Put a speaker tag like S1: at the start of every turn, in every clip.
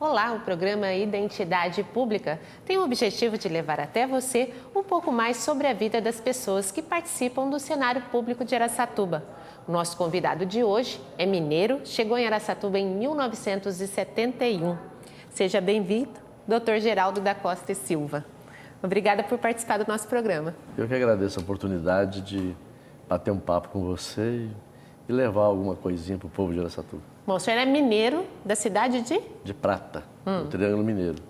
S1: Olá, o programa Identidade Pública tem o objetivo de levar até você um pouco mais sobre a vida das pessoas que participam do cenário público de Araçatuba. O nosso convidado de hoje é mineiro, chegou em Araçatuba em 1971. Seja bem-vindo, Dr. Geraldo da Costa e Silva. Obrigada por participar do nosso programa.
S2: Eu que agradeço a oportunidade de bater um papo com você e levar alguma coisinha para o povo de Araçatuba.
S1: Bom, o senhor é mineiro da cidade de?
S2: De Prata, no Triângulo Mineiro.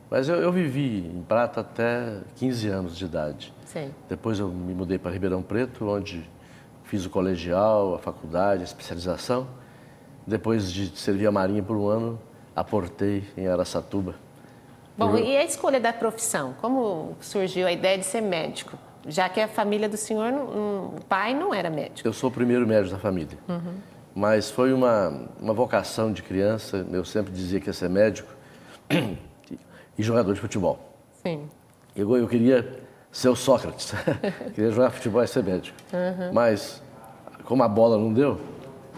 S2: Mas eu vivi em Prata até 15 anos de idade.
S1: Sim.
S2: Depois eu me mudei para Ribeirão Preto, onde fiz o colegial, a faculdade, a especialização. Depois de servir a Marinha por um ano, aportei em Araçatuba.
S1: Bom, e a escolha da profissão? Como surgiu a ideia de ser médico? Já que a família do senhor, o pai não era médico.
S2: Eu sou o primeiro médico da família. Mas foi uma vocação de criança. Eu sempre dizia que ia ser médico e jogador de futebol.
S1: Sim.
S2: Eu queria ser o Sócrates. Queria jogar futebol e ser médico. Mas, como a bola não deu,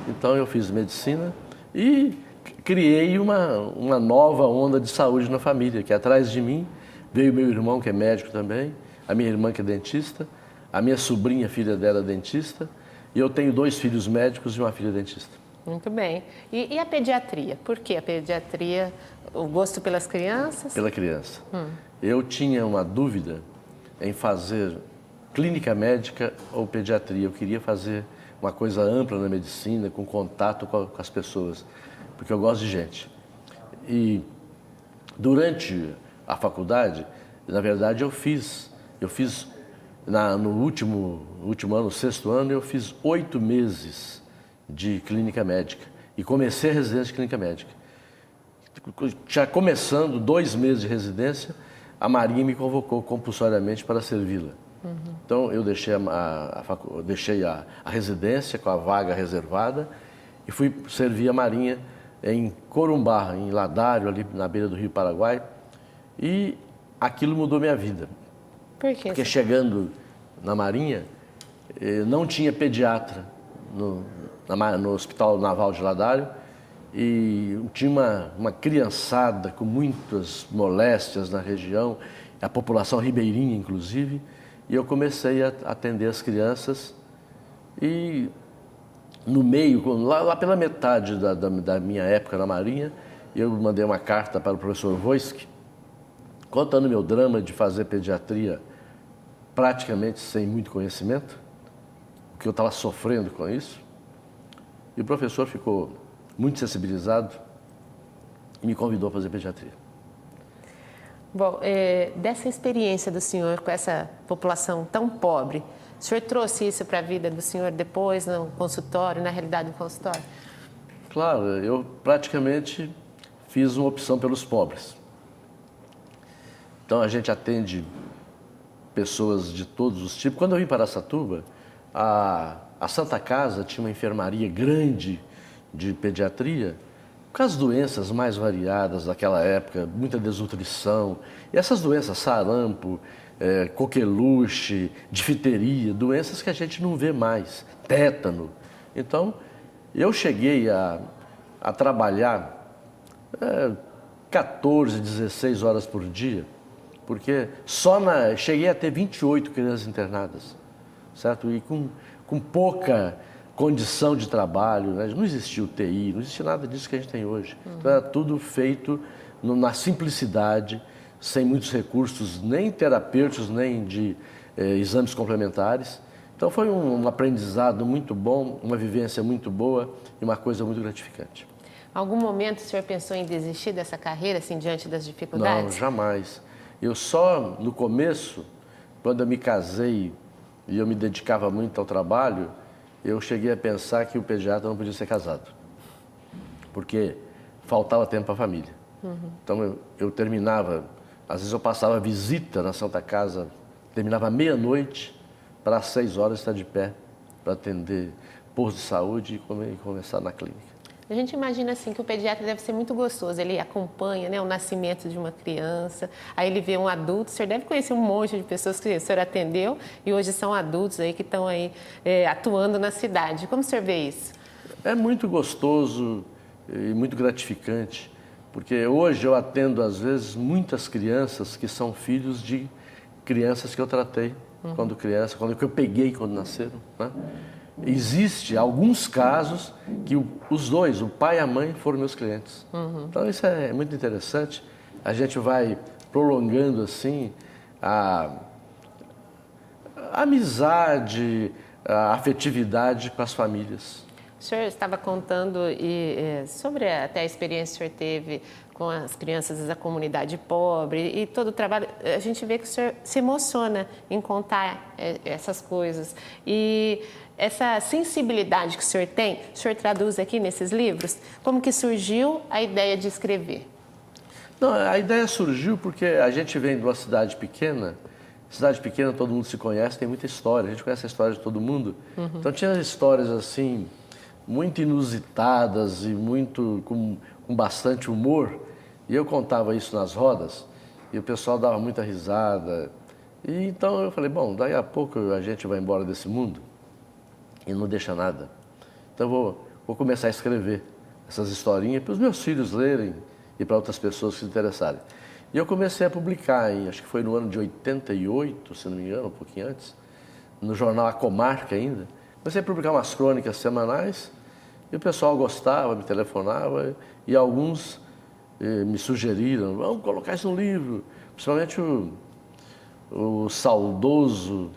S2: então eu fiz medicina e criei uma nova onda de saúde na família, que atrás de mim veio meu irmão, que é médico também, a minha irmã, que é dentista, a minha sobrinha, filha dela, é dentista, e eu tenho 2 filhos médicos e uma filha dentista.
S1: Muito bem. E a pediatria? Por que a pediatria? O gosto pelas crianças?
S2: Pela criança. Eu tinha uma dúvida em fazer clínica médica ou pediatria. Eu queria fazer uma coisa ampla na medicina, com contato com as pessoas, porque eu gosto de gente. E durante a faculdade, na verdade, eu fiz no último ano, no 6º ano, eu fiz 8 meses de clínica médica e comecei a residência de clínica médica. Já começando 2 meses de residência, a Marinha me convocou compulsoriamente para servi-la. Então, eu deixei a residência com a vaga reservada e fui servir a Marinha em Corumbá, em Ladário, ali na beira do Rio Paraguai. E aquilo mudou minha vida.
S1: Por quê?
S2: Porque chegando na Marinha, não tinha pediatra no Hospital Naval de Ladário e tinha uma criançada com muitas moléstias na região, a população ribeirinha, inclusive, e eu comecei a atender as crianças e no meio, lá pela metade da minha época na Marinha, eu mandei uma carta para o professor Voisky, contando meu drama de fazer pediatria praticamente sem muito conhecimento, o que eu estava sofrendo com isso. E o professor ficou muito sensibilizado e me convidou a fazer pediatria.
S1: Bom, dessa experiência do senhor com essa população tão pobre, o senhor trouxe isso para a vida do senhor depois, no consultório, na realidade do consultório?
S2: Claro, eu praticamente fiz uma opção pelos pobres. Então, a gente atende pessoas de todos os tipos. Quando eu vim para Araçatuba, a Santa Casa tinha uma enfermaria grande de pediatria, com as doenças mais variadas daquela época, muita desnutrição. E essas doenças, sarampo, coqueluche, difteria, doenças que a gente não vê mais, tétano. Então, eu cheguei a trabalhar 14, 16 horas por dia, porque cheguei a ter 28 crianças internadas, certo? E com pouca condição de trabalho, né? Não existia UTI, não existia nada disso que a gente tem hoje. Então, era tudo feito na simplicidade, sem muitos recursos, nem terapêuticos, nem de exames complementares. Então, foi um aprendizado muito bom, uma vivência muito boa e uma coisa muito gratificante.
S1: Algum momento o senhor pensou em desistir dessa carreira, assim, diante das dificuldades?
S2: Não, jamais. Eu só, no começo, quando eu me casei e eu me dedicava muito ao trabalho, eu cheguei a pensar que o pediatra não podia ser casado, porque faltava tempo para a família. Então, eu terminava, às vezes eu passava visita na Santa Casa, terminava meia-noite, para às 6 horas estar de pé, para atender posto de saúde e começar na clínica.
S1: A gente imagina assim que o pediatra deve ser muito gostoso, ele acompanha, né, o nascimento de uma criança, aí ele vê um adulto, o senhor deve conhecer um monte de pessoas que o senhor atendeu e hoje são adultos aí que estão aí atuando na cidade. Como o senhor vê isso?
S2: É muito gostoso e muito gratificante, Porque hoje eu atendo, às vezes, muitas crianças que são filhos de crianças que eu tratei quando criança, que eu peguei quando nasceram, né? Existe alguns casos que os dois, o pai e a mãe, foram meus clientes. Então isso é muito interessante. A gente vai prolongando assim a amizade, a afetividade com as famílias.
S1: O senhor estava contando sobre até a experiência que o senhor teve com as crianças da comunidade pobre e todo o trabalho. A gente vê que o senhor se emociona em contar essas coisas. E essa sensibilidade que o senhor tem, o senhor traduz aqui nesses livros? Como que surgiu a ideia de escrever?
S2: Não, a ideia surgiu porque a gente vem de uma cidade pequena. Cidade pequena, todo mundo se conhece, tem muita história. A gente conhece a história de todo mundo. Então tinha histórias assim muito inusitadas e muito com bastante humor, e eu contava isso nas rodas e o pessoal dava muita risada. E então eu falei, bom, daí a pouco a gente vai embora desse mundo e não deixa nada. Então vou começar a escrever essas historinhas para os meus filhos lerem e para outras pessoas que se interessarem. E eu comecei a publicar, acho que foi no ano de 88, se não me engano, um pouquinho antes, no jornal A Comarca ainda. Comecei a publicar umas crônicas semanais e o pessoal gostava, me telefonava e alguns me sugeriram, vamos colocar isso no livro. Principalmente o saudoso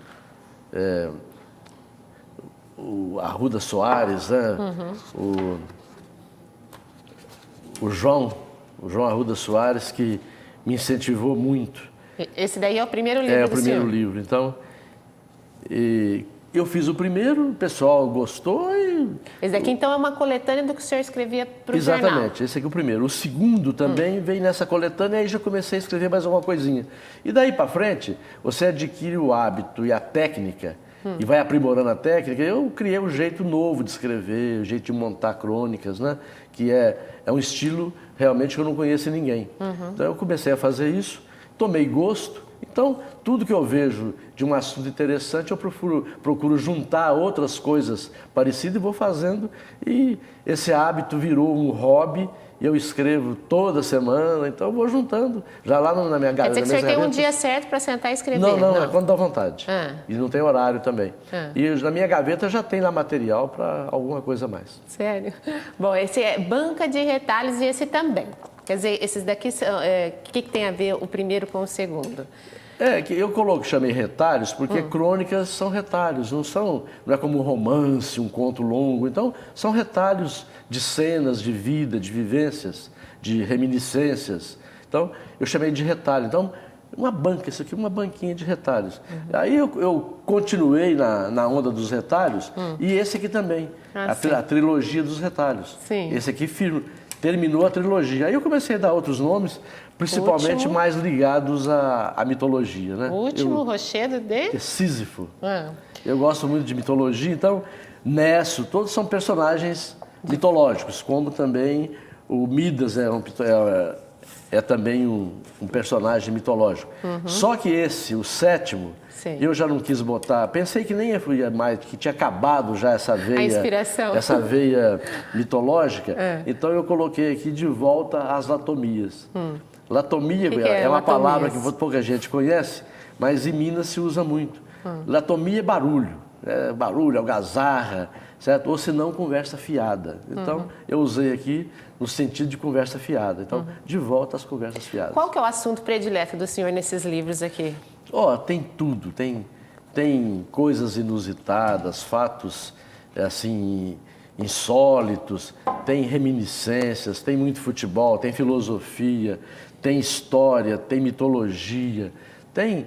S2: o Arruda Soares, né? O João Arruda Soares, que me incentivou muito.
S1: Esse daí é o primeiro livro do senhor?
S2: É o primeiro livro. Então, eu fiz o primeiro, o pessoal gostou e...
S1: Esse daqui, então, é uma coletânea do que o senhor escrevia para o jornal?
S2: Exatamente, esse aqui é o primeiro. O segundo também veio nessa coletânea e aí já comecei a escrever mais alguma coisinha. E daí para frente, você adquire o hábito e a técnica e vai aprimorando a técnica. Eu criei um jeito novo de escrever, um jeito de montar crônicas, né? Que é um estilo realmente que eu não conheço em ninguém. Então eu comecei a fazer isso, tomei gosto. Então, tudo que eu vejo de um assunto interessante, eu procuro juntar outras coisas parecidas e vou fazendo. E esse hábito virou um hobby, e eu escrevo toda semana, então eu vou juntando. Já lá na minha gaveta.
S1: Quer dizer que o senhor tem um dia certo para sentar e escrever?
S2: Não, é quando dá vontade. E não tem horário também. E na minha gaveta já tem lá material para alguma coisa a mais.
S1: Sério? Bom, esse é Banca de Retalhos e esse também. Quer dizer, esses daqui, o que tem a ver o primeiro com o segundo?
S2: Que eu chamei retalhos porque crônicas são retalhos, não é como um romance, um conto longo. Então, são retalhos de cenas, de vida, de vivências, de reminiscências. Então, eu chamei de retalho. Então, uma banca, isso aqui é uma banquinha de retalhos. Aí eu continuei na onda dos retalhos e esse aqui também, a trilogia dos retalhos.
S1: Sim.
S2: Esse aqui terminou a trilogia. Aí eu comecei a dar outros nomes, principalmente mais ligados à mitologia, né?
S1: O último rochedo de
S2: Sísifo. Eu gosto muito de mitologia, então Nesso, todos são personagens mitológicos, como também o Midas é também um personagem mitológico. Só que o sétimo, eu já não quis botar, pensei que nem ia mais, que tinha acabado já essa veia mitológica, então eu coloquei aqui de volta as latomias. Latomia é uma palavra que pouca gente conhece, mas em Minas se usa muito. Latomia é barulho, algazarra, certo? Ou se não, conversa fiada. Então, eu usei aqui no sentido de conversa fiada. Então, de volta às conversas fiadas.
S1: Qual que é o assunto predileto do senhor nesses livros aqui?
S2: Tem tudo. Tem coisas inusitadas, fatos assim insólitos, tem reminiscências, tem muito futebol, tem filosofia, tem história, tem mitologia, tem...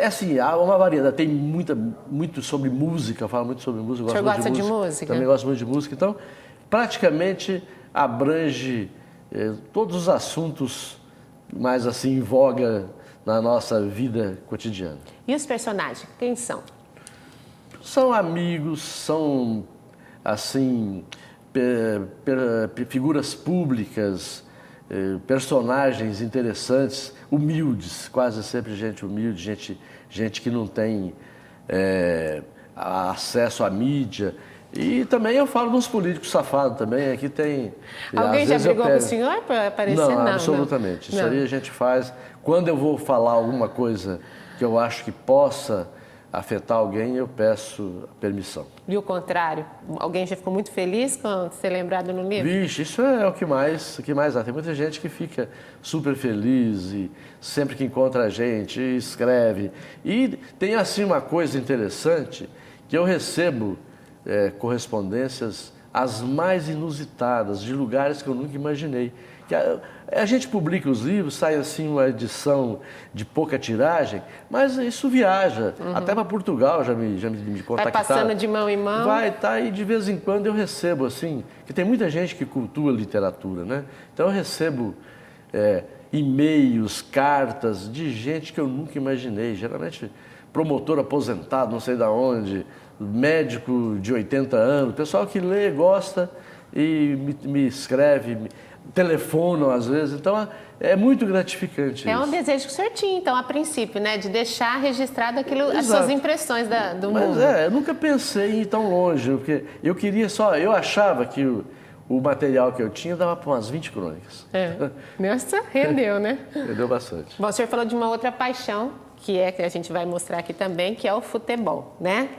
S2: assim, há uma variedade, tem muito sobre música, eu falo muito sobre música.
S1: O senhor gosta de música?
S2: Também gosto muito de música, então praticamente abrange todos os assuntos mais assim em voga na nossa vida cotidiana.
S1: E os personagens, quem são?
S2: São amigos, são assim, figuras públicas, personagens interessantes, humildes, quase sempre gente humilde, gente que não tem acesso à mídia. E também eu falo dos políticos safados também, aqui tem...
S1: Alguém já brigou com o senhor para aparecer?
S2: Não, absolutamente. Isso aí a gente faz. Quando eu vou falar alguma coisa que eu acho que possa afetar alguém, eu peço permissão.
S1: E o contrário? Alguém já ficou muito feliz com ser lembrado no livro?
S2: Vixe, isso é o que mais há. Tem muita gente que fica super feliz e sempre que encontra a gente, escreve. E tem assim uma coisa interessante, que eu recebo correspondências as mais inusitadas, de lugares que eu nunca imaginei. Que a gente publica os livros, sai assim uma edição de pouca tiragem, mas isso viaja. Até para Portugal já me contactaram.
S1: Vai passando de mão em mão?
S2: Vai, tá, e de vez em quando eu recebo assim, que tem muita gente que cultua literatura, né? Então eu recebo e-mails, cartas de gente que eu nunca imaginei, geralmente promotor aposentado, não sei de onde, médico de 80 anos, pessoal que lê, gosta e me escreve, telefonam às vezes, então é muito gratificante.
S1: É
S2: isso.
S1: um desejo que o senhor tinha, então, a princípio, né? De deixar registrado aquilo, as
S2: Exato.
S1: suas impressões do
S2: Mas
S1: mundo.
S2: eu nunca pensei em ir tão longe, porque eu achava que o material que eu tinha dava para umas 20 crônicas.
S1: Nossa, rendeu, né?
S2: Rendeu bastante.
S1: Bom, o senhor falou de uma outra paixão, que a gente vai mostrar aqui também, que é o futebol, né?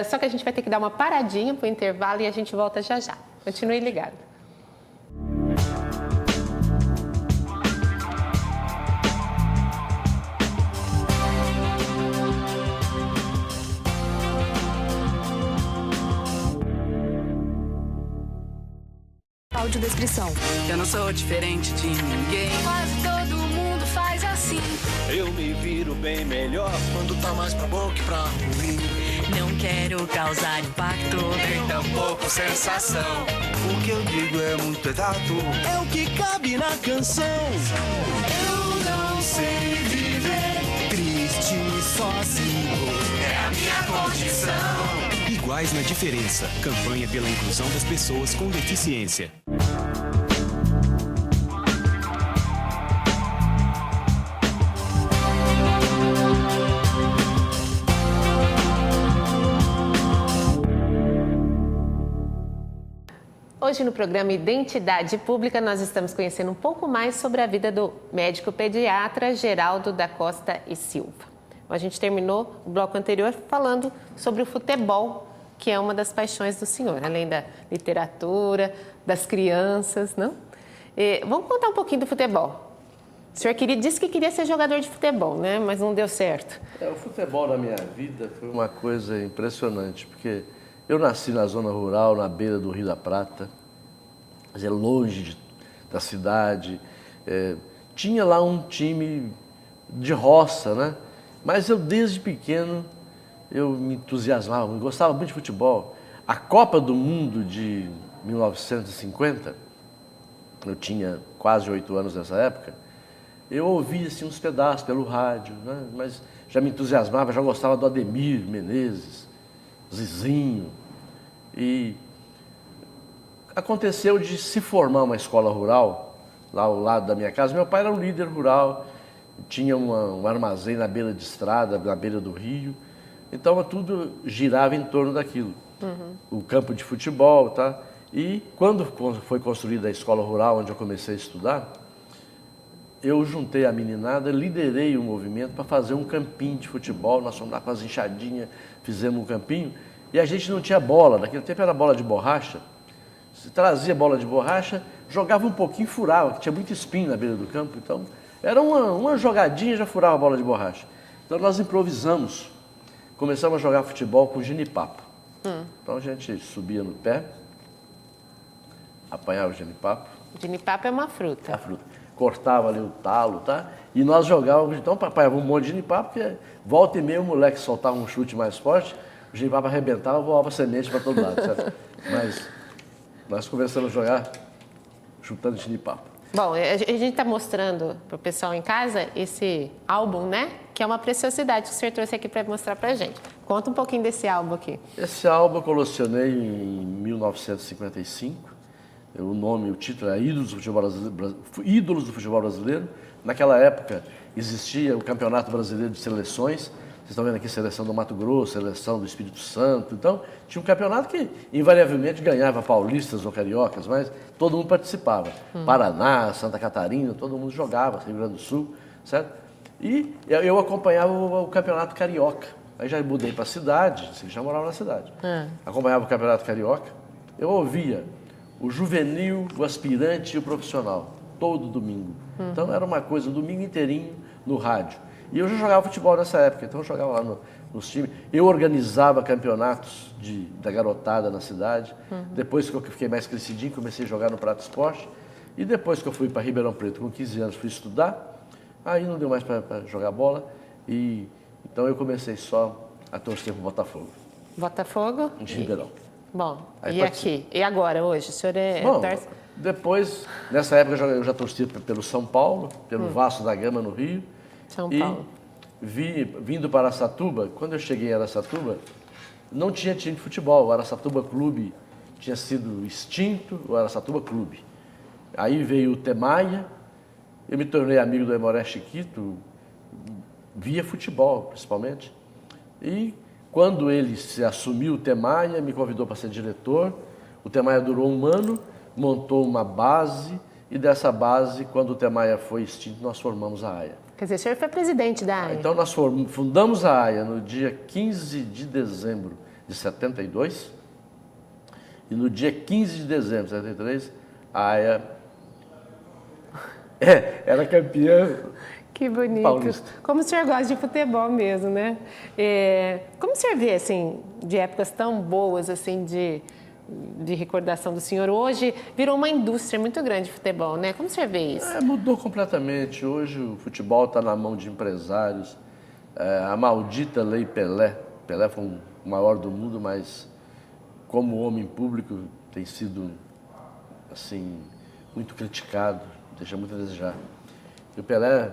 S1: Só que a gente vai ter que dar uma paradinha para o intervalo e a gente volta já já. Continue ligado.
S3: Audiodescrição.
S4: Eu não sou diferente de ninguém.
S3: Quase todo mundo faz assim.
S5: Eu me viro bem melhor quando tá mais pra bom que pra ruim.
S4: Não quero causar impacto,
S5: Nem tampouco sensação. O que eu digo é muito exato. É o que cabe na canção. Eu não sei viver triste sozinho. É a minha condição.
S6: Iguais na diferença. Campanha pela inclusão das pessoas com deficiência.
S1: Hoje no programa Identidade Pública nós estamos conhecendo um pouco mais sobre a vida do médico pediatra Geraldo da Costa e Silva. A gente terminou o bloco anterior falando sobre o futebol, que é uma das paixões do senhor, além da literatura, das crianças, não? Vamos contar um pouquinho do futebol. O senhor disse que queria ser jogador de futebol, né? Mas não deu certo.
S2: O futebol na minha vida foi uma coisa impressionante, porque eu nasci na zona rural, na beira do Rio da Prata, quer dizer, longe da cidade. Tinha lá um time de roça, né? Mas eu, desde pequeno, eu me entusiasmava, eu gostava muito de futebol. A Copa do Mundo de 1950, eu tinha quase 8 anos nessa época, eu ouvia assim, uns pedaços pelo rádio, né? Mas já me entusiasmava, já gostava do Ademir Menezes, Zizinho. E aconteceu de se formar uma escola rural, lá ao lado da minha casa. Meu pai era um líder rural, tinha um armazém na beira de estrada, na beira do rio. Então tudo girava em torno daquilo. O campo de futebol, tá? E quando foi construída a escola rural, onde eu comecei a estudar, eu juntei a meninada, liderei o movimento para fazer um campinho de futebol. Nós fomos lá com as enxadinhas, fizemos um campinho. E a gente não tinha bola, naquele tempo era bola de borracha. Se trazia bola de borracha, jogava um pouquinho e furava, que tinha muito espinho na beira do campo. Então, era uma jogadinha e já furava a bola de borracha. Então, nós improvisamos. Começamos a jogar futebol com genipapo. Então, a gente subia no pé, apanhava o genipapo.
S1: Genipapo é uma fruta.
S2: A fruta. Cortava ali o talo, tá? E nós jogávamos, então, apanhava um monte de genipapo, porque volta e meia o moleque soltava um chute mais forte, o genipapo arrebentava, voava semente para todo lado, certo? Mas nós começamos a jogar chutando genipapo.
S1: Bom, a gente está mostrando para o pessoal em casa esse álbum, né? Que é uma preciosidade que o senhor trouxe aqui para mostrar para a gente. Conta um pouquinho desse álbum aqui.
S2: Esse álbum eu colecionei em 1955. O título é Ídolos do Futebol Brasileiro. Naquela época existia o Campeonato Brasileiro de Seleções. Vocês estão vendo aqui seleção do Mato Grosso, seleção do Espírito Santo. Então, tinha um campeonato que invariavelmente ganhava paulistas ou cariocas, mas todo mundo participava. Paraná, Santa Catarina, todo mundo jogava, Rio Grande do Sul, certo? E eu acompanhava o campeonato carioca. Aí já mudei para a cidade, você já morava na cidade. Acompanhava o campeonato carioca. Eu ouvia o juvenil, o aspirante e o profissional, todo domingo. Então era uma coisa, o domingo inteirinho no rádio. E eu já jogava futebol nessa época, então eu jogava lá nos times. Eu organizava campeonatos da garotada na cidade. Depois que eu fiquei mais crescidinho, comecei a jogar no Prato Esporte. E depois que eu fui para Ribeirão Preto, com 15 anos, fui estudar. Aí não deu mais para jogar bola. E então eu comecei só a torcer para o Botafogo.
S1: Botafogo?
S2: Em Ribeirão.
S1: Bom,
S2: Aí
S1: e aqui? E agora, hoje? O senhor é...
S2: Bom, depois, nessa época eu já torci pelo São Paulo, pelo Vasco da Gama no Rio.
S1: São Paulo.
S2: E vindo para Araçatuba, quando eu cheguei em Araçatuba, não tinha time de futebol. O Araçatuba Clube tinha sido extinto, o Araçatuba Clube. Aí veio o Temaia, eu me tornei amigo do Emoré Chiquito, via futebol, principalmente. E quando ele se assumiu, o Temaia me convidou para ser diretor. O Temaia durou um ano, montou uma base, e dessa base, quando o Temaia foi extinto, nós formamos a AIA.
S1: Quer dizer, o senhor foi presidente da AIA.
S2: Então nós fundamos a AIA no dia 15 de dezembro de 72, e no dia 15 de dezembro de 73, a AIA era campeã.
S1: Que bonito.
S2: Paulista.
S1: Como o senhor gosta de futebol mesmo, né? Como o senhor vê, assim, de épocas tão boas, assim, de recordação do senhor, hoje virou uma indústria muito grande de futebol, né? Como o senhor vê isso?
S2: Mudou completamente. Hoje o futebol está na mão de empresários. A maldita lei Pelé. Pelé foi o maior do mundo, mas como homem público tem sido, assim, muito criticado, deixa muito a desejar. E o Pelé,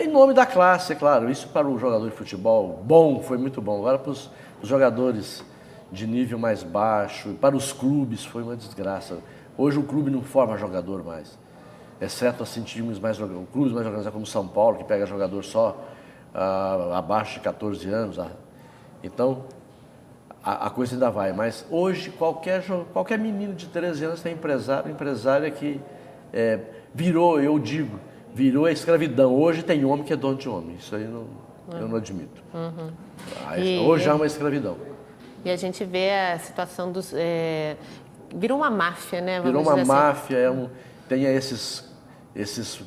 S2: em nome da classe, é claro, isso para o jogador de futebol bom, foi muito bom. Agora para os jogadores de nível mais baixo, para os clubes foi uma desgraça. Hoje o clube não forma jogador mais, exceto assim clubes mais organizados como São Paulo, que pega jogador só abaixo de 14 anos. Então a coisa ainda vai, mas hoje qualquer menino de 13 anos tem empresária que virou a escravidão. Hoje tem homem que é dono de homem, isso aí eu não admito. Hoje há uma escravidão.
S1: E a gente vê a situação dos... virou uma máfia, né?
S2: Virou uma máfia, tem esses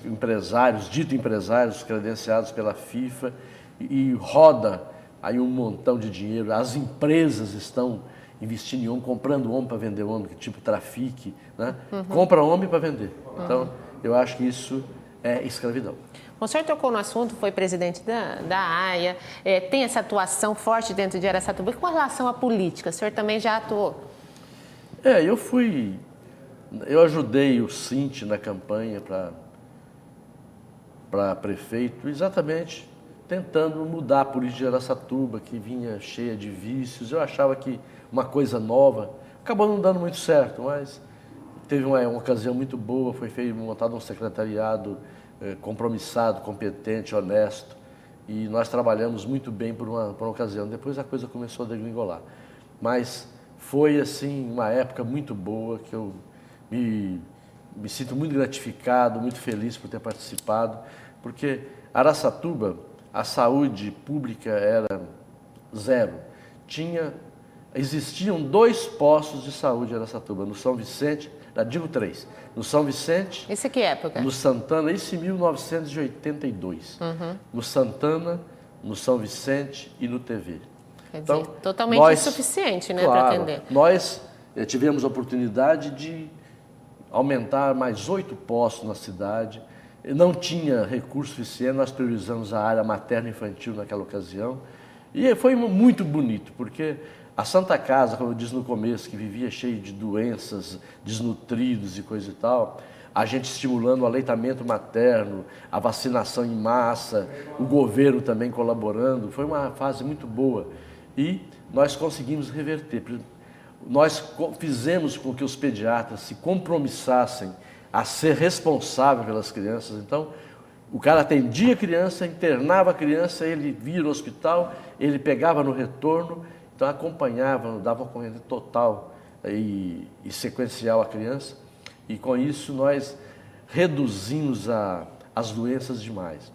S2: empresários, dito empresários, credenciados pela FIFA, e roda aí um montão de dinheiro. As empresas estão investindo em homem, comprando homem para vender homem, tipo trafique, né? Compra homem para vender. Então, eu acho que isso é escravidão.
S1: O senhor tocou no assunto, foi presidente da AIA, tem essa atuação forte dentro de Araçatuba. Com relação à política, o senhor também já atuou?
S2: Eu ajudei o Cinti na campanha para prefeito, exatamente tentando mudar a política de Araçatuba, que vinha cheia de vícios. Eu achava que uma coisa nova, acabou não dando muito certo, mas teve uma ocasião muito boa, foi montado um secretariado compromissado, competente, honesto, e nós trabalhamos muito bem por uma ocasião. Depois a coisa começou a degringolar, mas foi assim uma época muito boa, que eu me sinto muito gratificado, muito feliz por ter participado, porque Araçatuba, a saúde pública era zero. Existiam 2 postos de saúde em Araçatuba, no São Vicente, digo 3, no São Vicente...
S1: Isso que época?
S2: No Santana, isso em 1982. No Santana, no São Vicente e no TV.
S1: Quer dizer, totalmente insuficiente, né, para atender.
S2: Nós tivemos a oportunidade de aumentar mais 8 postos na cidade. Não tinha recurso suficiente, nós priorizamos a área materno-infantil naquela ocasião. E foi muito bonito, porque a Santa Casa, como eu disse no começo, que vivia cheio de doenças, desnutridos e coisa e tal, a gente estimulando o aleitamento materno, a vacinação em massa, o governo também colaborando, foi uma fase muito boa. E nós conseguimos reverter. Nós fizemos com que os pediatras se compromissassem a ser responsável pelas crianças. Então, O cara atendia a criança, internava a criança, ele via no hospital, ele pegava no retorno, então acompanhava, dava uma corrente total e sequencial à criança. E com isso nós reduzimos as doenças demais.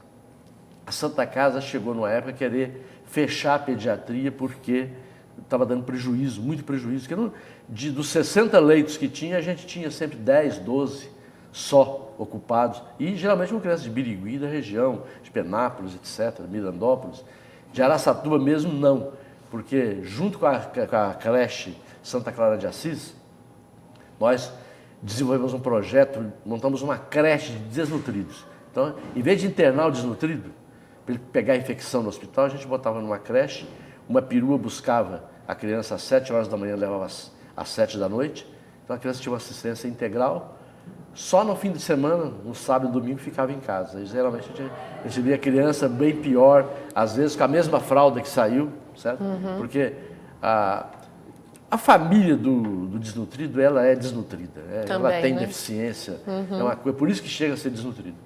S2: A Santa Casa chegou numa época a querer fechar a pediatria porque estava dando prejuízo, muito prejuízo. Porque dos 60 leitos que tinha, a gente tinha sempre 10, 12 só ocupados. E geralmente com crianças de Birigui, da região, de Penápolis, etc., Mirandópolis. De Araçatuba mesmo, não. Porque junto com a creche Santa Clara de Assis, nós desenvolvemos um projeto, montamos uma creche de desnutridos. Então, em vez de internar o desnutrido, para ele pegar a infecção no hospital, a gente botava numa creche, uma perua buscava a criança às 7 horas da manhã, levava às 7 da noite. Então a criança tinha uma assistência integral. Só no fim de semana, no sábado e domingo, ficava em casa. E, geralmente a gente via a criança bem pior, às vezes com a mesma fralda que saiu, certo? Porque a família do desnutrido, ela é desnutrida. Também, ela tem deficiência, é uma coisa, por isso que chega a ser desnutrido.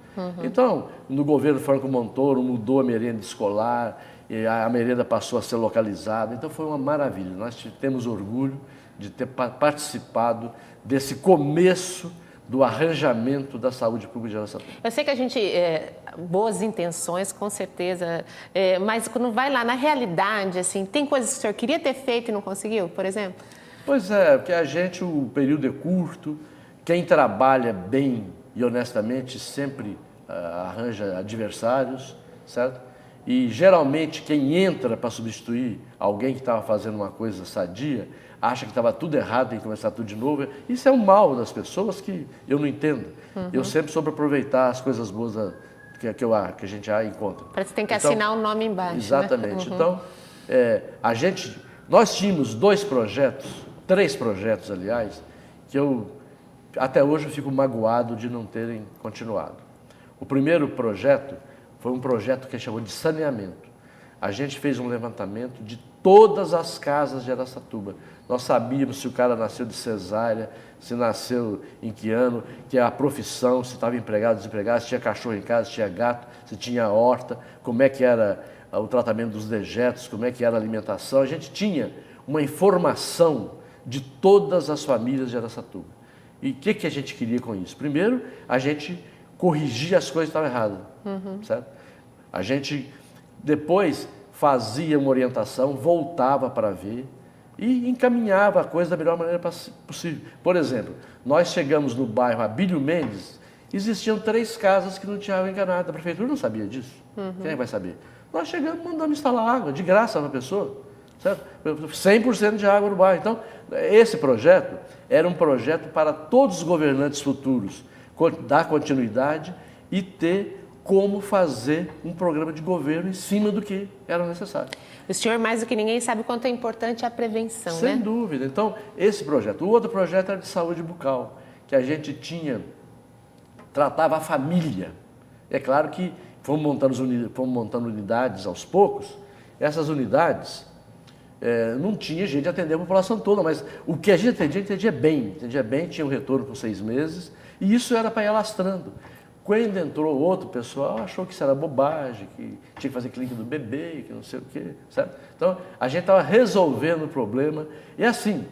S2: Então, no governo Franco Montoro, mudou a merenda escolar, e a merenda passou a ser localizada. Então, foi uma maravilha. Nós temos orgulho de ter participado desse começo do arranjamento da saúde pública de Araçatuba.
S1: Eu sei que a gente, boas intenções, com certeza, mas quando vai lá na realidade, assim, tem coisas que o senhor queria ter feito e não conseguiu, por exemplo?
S2: Pois é, porque o período é curto, quem trabalha bem e honestamente sempre arranja adversários, certo? E geralmente quem entra para substituir alguém que estava fazendo uma coisa sadia, acha que estava tudo errado, tem que começar tudo de novo. Isso é um mal das pessoas que eu não entendo. Eu sempre soube aproveitar as coisas boas que a gente já encontra.
S1: Parece que tem que assinar o nome embaixo.
S2: Exatamente.
S1: Né?
S2: Então, nós tínhamos 3 projetos, aliás, que até hoje eu fico magoado de não terem continuado. O primeiro projeto foi um projeto que a gente chamou de saneamento. A gente fez um levantamento de todas as casas de Araçatuba. Nós sabíamos se o cara nasceu de cesárea, se nasceu em que ano, que a profissão, se estava empregado, desempregado, se tinha cachorro em casa, se tinha gato, se tinha horta, como é que era o tratamento dos dejetos, como é que era a alimentação. A gente tinha uma informação de todas as famílias de Araçatuba. E o que a gente queria com isso? Primeiro, a gente corrigia as coisas que estavam erradas, certo? A gente depois fazia uma orientação, voltava para ver e encaminhava a coisa da melhor maneira possível. Por exemplo, nós chegamos no bairro Abílio Mendes, existiam 3 casas que não tinham água encanada. A prefeitura não sabia disso. Quem vai saber? Nós chegamos, mandamos instalar água, de graça para a pessoa, certo? 100% de água no bairro. Então, esse projeto era um projeto para todos os governantes futuros, dar continuidade e ter como fazer um programa de governo em cima do que era necessário.
S1: O senhor, mais do que ninguém, sabe o quanto é importante a prevenção,
S2: Sem dúvida. Então, esse projeto. O outro projeto era de saúde bucal, que a gente tratava a família. É claro que fomos montando unidades aos poucos. Essas unidades, não tinha gente de atender a população toda, mas o que a gente entendia bem, tinha um retorno por 6 meses, e isso era para ir alastrando. Quando entrou outro pessoal, achou que isso era bobagem, que tinha que fazer clínica do bebê, que não sei o quê, certo? Então, a gente estava resolvendo o problema, e assim,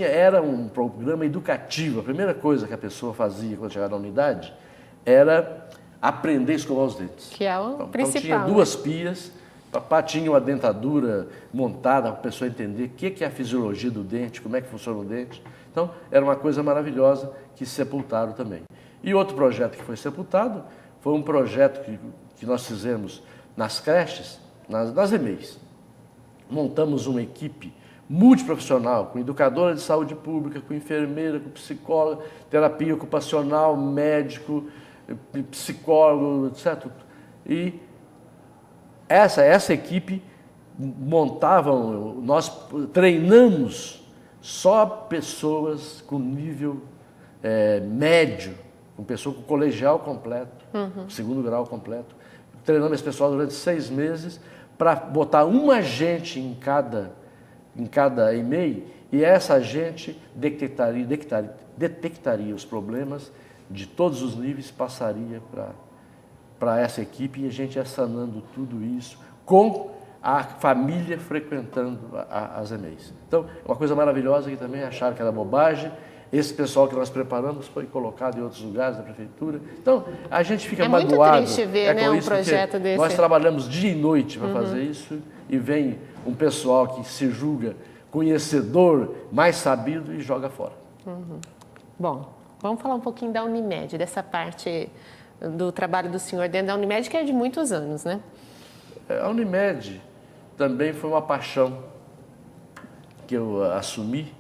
S2: era um programa educativo. A primeira coisa que a pessoa fazia quando chegava na unidade era aprender a escovar os dentes.
S1: Que é o principal.
S2: Então, tinha 2 pias, papá tinha uma dentadura montada para a pessoa entender o que é a fisiologia do dente, como é que funciona o dente. Então, era uma coisa maravilhosa que sepultaram também. E outro projeto que foi sepultado foi um projeto que nós fizemos nas creches, nas EMEIs. Montamos uma equipe multiprofissional, com educadora de saúde pública, com enfermeira, com psicóloga, terapia ocupacional, médico, psicólogo, etc. E essa equipe nós treinamos só pessoas com nível médio, com pessoa com colegial completo, segundo grau completo. Treinamos esse pessoal durante 6 meses para botar um agente em cada EMEI, e essa agente detectaria os problemas de todos os níveis, passaria para essa equipe e a gente ia sanando tudo isso com a família frequentando as EMEIs. Então, uma coisa maravilhosa que também acharam que era bobagem. Esse pessoal que nós preparamos foi colocado em outros lugares da prefeitura. Então, a gente fica magoado.
S1: É muito triste ver, né, um projeto desse.
S2: Nós trabalhamos dia e noite para fazer isso e vem um pessoal que se julga conhecedor, mais sabido e joga fora.
S1: Bom, vamos falar um pouquinho da Unimed, dessa parte do trabalho do senhor dentro da Unimed, que é de muitos anos, né?
S2: A Unimed também foi uma paixão que eu assumi.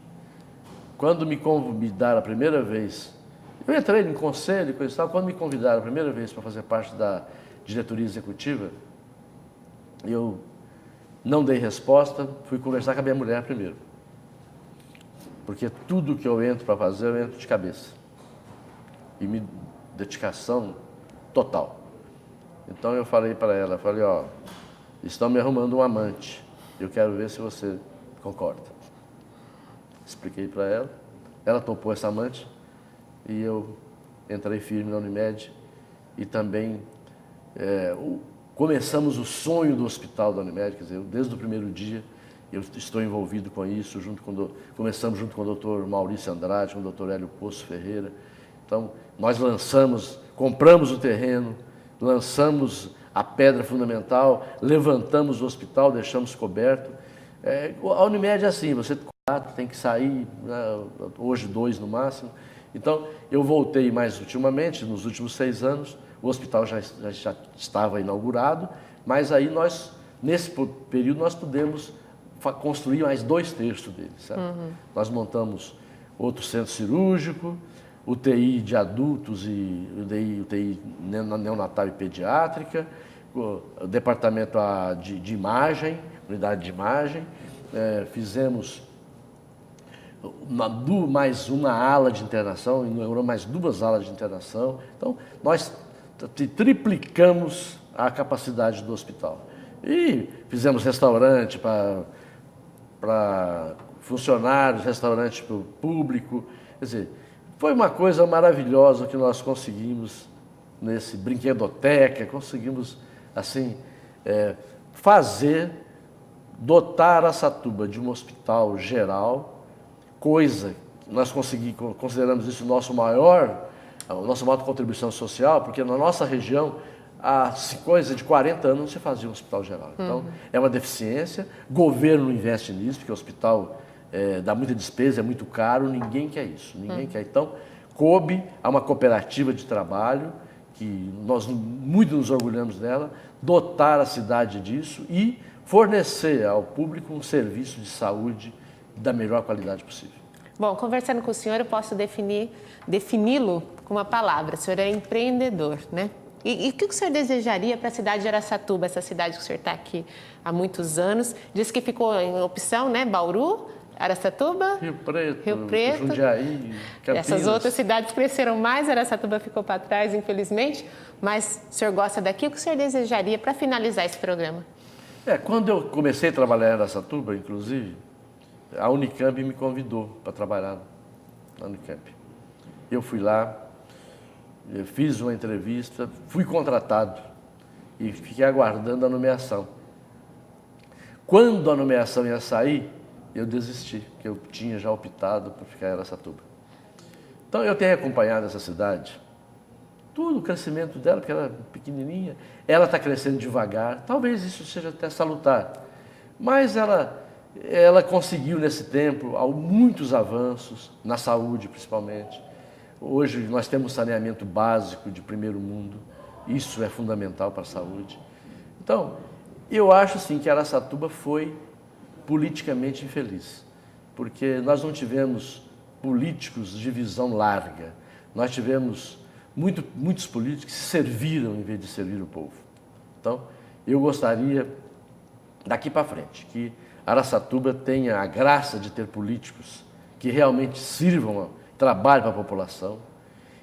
S2: Quando me convidaram a primeira vez, eu entrei em conselho e coisa e tal, quando me convidaram a primeira vez para fazer parte da diretoria executiva, eu não dei resposta, fui conversar com a minha mulher primeiro. Porque tudo que eu entro para fazer, eu entro de cabeça. E me dedicação total. Então eu falei para ela, falei, ó, estão me arrumando um amante, eu quero ver se você concorda. Expliquei para ela, ela topou essa amante e eu entrei firme na Unimed e também começamos o sonho do hospital da Unimed, quer dizer, desde o primeiro dia eu estou envolvido com isso, começamos junto com o Dr. Maurício Andrade, com o Dr. Hélio Poço Ferreira. Então, nós compramos o terreno, lançamos a pedra fundamental, levantamos o hospital, deixamos coberto. A Unimed é assim, você tem que sair, né, hoje 2 no máximo. Então, eu voltei mais ultimamente, nos últimos 6 anos, o hospital já estava inaugurado, mas aí nesse período, nós pudemos construir mais 2/3 dele. Nós montamos outro centro cirúrgico, UTI de adultos e UTI neonatal e pediátrica, o departamento de imagem, unidade de imagem, fizemos mais uma ala de internação, inaugurou mais 2 alas de internação. Então, nós triplicamos a capacidade do hospital. E fizemos restaurante para funcionários, restaurante para o público. Quer dizer, foi uma coisa maravilhosa que nós conseguimos nesse brinquedoteca, conseguimos, assim, dotar Araçatuba de um hospital geral, coisa que nós consideramos isso a nossa maior contribuição social, porque na nossa região, há coisa de 40 anos não se fazia um hospital geral. Então, é uma deficiência, o governo não investe nisso, porque o hospital dá muita despesa, é muito caro, ninguém quer isso, ninguém quer. Então, coube a uma cooperativa de trabalho, que nós muito nos orgulhamos dela, dotar a cidade disso e fornecer ao público um serviço de saúde da melhor qualidade possível.
S1: Bom, conversando com o senhor, eu posso defini-lo com uma palavra. O senhor é empreendedor, né? E o que o senhor desejaria para a cidade de Araçatuba, essa cidade que o senhor está aqui há muitos anos? Diz que ficou em opção, né? Bauru, Araçatuba,
S2: Rio Preto, Jundiaí, Campinas.
S1: Essas outras cidades cresceram mais, Araçatuba ficou para trás, infelizmente. Mas o senhor gosta daqui? O que o senhor desejaria para finalizar esse programa?
S2: Quando eu comecei a trabalhar em Araçatuba, inclusive, a Unicamp me convidou para trabalhar na Unicamp. Eu fui lá, fiz uma entrevista, fui contratado e fiquei aguardando a nomeação. Quando a nomeação ia sair, eu desisti, porque eu tinha já optado por ficar em Araçatuba. Então, eu tenho acompanhado essa cidade, tudo o crescimento dela, porque ela é pequenininha, ela está crescendo devagar, talvez isso seja até salutar, mas ela conseguiu nesse tempo muitos avanços, na saúde principalmente. Hoje nós temos saneamento básico de primeiro mundo, isso é fundamental para a saúde. Então, eu acho assim que Araçatuba foi politicamente infeliz, porque nós não tivemos políticos de visão larga, nós tivemos muitos políticos que se serviram em vez de servir o povo. Então, eu gostaria, daqui para frente, que Araçatuba tenha a graça de ter políticos que realmente sirvam, trabalhem para a população,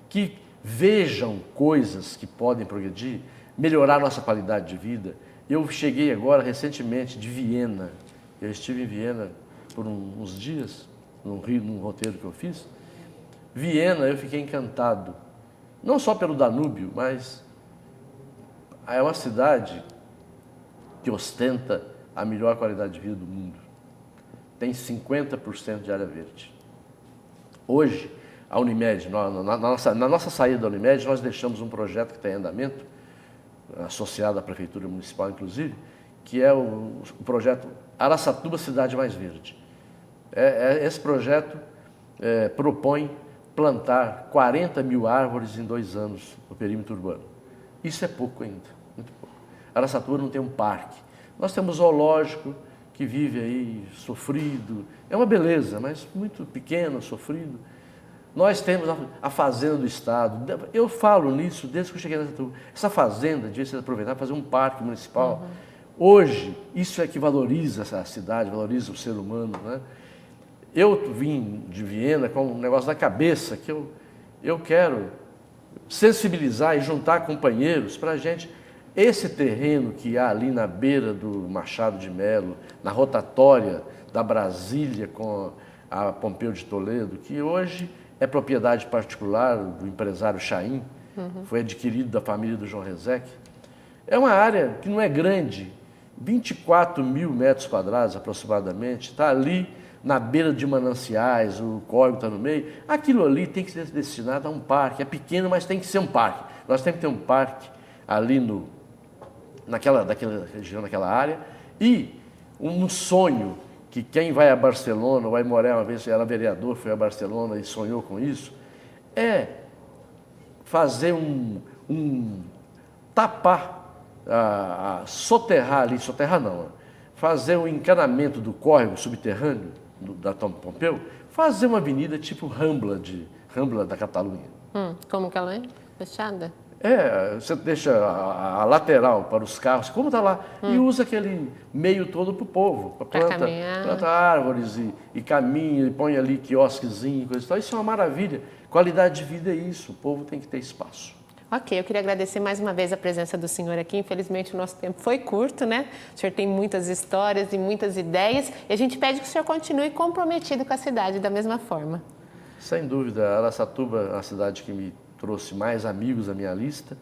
S2: que vejam coisas que podem progredir, melhorar nossa qualidade de vida. Eu cheguei agora, recentemente, de Viena. Eu estive em Viena por uns dias, num roteiro que eu fiz. Viena, eu fiquei encantado, não só pelo Danúbio, mas é uma cidade que ostenta a melhor qualidade de vida do mundo. Tem 50% de área verde. Hoje, a Unimed, na nossa saída da Unimed, nós deixamos um projeto que está em andamento, associado à Prefeitura Municipal, inclusive, que é o projeto Araçatuba Cidade Mais Verde. Esse projeto propõe plantar 40 mil árvores em 2 anos no perímetro urbano. Isso é pouco ainda, muito pouco. Araçatuba não tem um parque. Nós temos um zoológico que vive aí sofrido. É uma beleza, mas muito pequeno, sofrido. Nós temos a Fazenda do Estado. Eu falo nisso desde que eu cheguei nessa turma. Essa fazenda devia ser aproveitada para fazer um parque municipal. Hoje, isso é que valoriza essa cidade, valoriza o ser humano, né? Eu vim de Viena com um negócio na cabeça que eu quero sensibilizar e juntar companheiros para a gente. Esse terreno que há ali na beira do Machado de Melo, na rotatória da Brasília com a Pompeu de Toledo, que hoje é propriedade particular do empresário Chaim, foi adquirido da família do João Rezec. É uma área que não é grande, 24 mil metros quadrados aproximadamente, está ali na beira de mananciais, o córrego está no meio. Aquilo ali tem que ser destinado a um parque. É pequeno, mas tem que ser um parque. Nós temos que ter um parque ali naquela região, naquela área. E um sonho que quem vai a Barcelona, vai morar uma vez, era vereador, foi a Barcelona e sonhou com isso, é fazer tapar, soterrar ali, soterrar não, fazer um encanamento do córrego subterrâneo da Tom Pompeu, fazer uma avenida tipo Rambla da Catalunha.
S1: Como que ela é? Fechada?
S2: Você deixa a lateral para os carros, como está lá, e usa aquele meio todo para o povo. Planta árvores e caminha, e põe ali quiosquezinho, coisa e tal. Isso é uma maravilha. Qualidade de vida é isso, o povo tem que ter espaço.
S1: Ok, eu queria agradecer mais uma vez a presença do senhor aqui. Infelizmente o nosso tempo foi curto, né? O senhor tem muitas histórias e muitas ideias e a gente pede que o senhor continue comprometido com a cidade da mesma forma.
S2: Sem dúvida, Araçatuba é a cidade que me trouxe mais amigos à minha lista.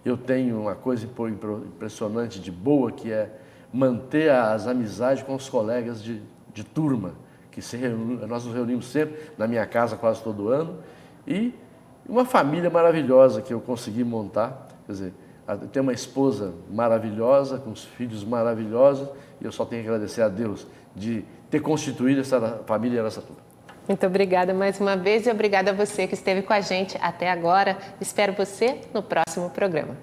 S2: Eu tenho uma coisa impressionante de boa, que é manter as amizades com os colegas de turma, que nós nos reunimos sempre na minha casa quase todo ano, e uma família maravilhosa que eu consegui montar. Quer dizer, eu tenho uma esposa maravilhosa, com os filhos maravilhosos, e eu só tenho que agradecer a Deus de ter constituído essa família Araçatuba.
S1: Muito obrigada mais uma vez e obrigada a você que esteve com a gente até agora. Espero você no próximo programa.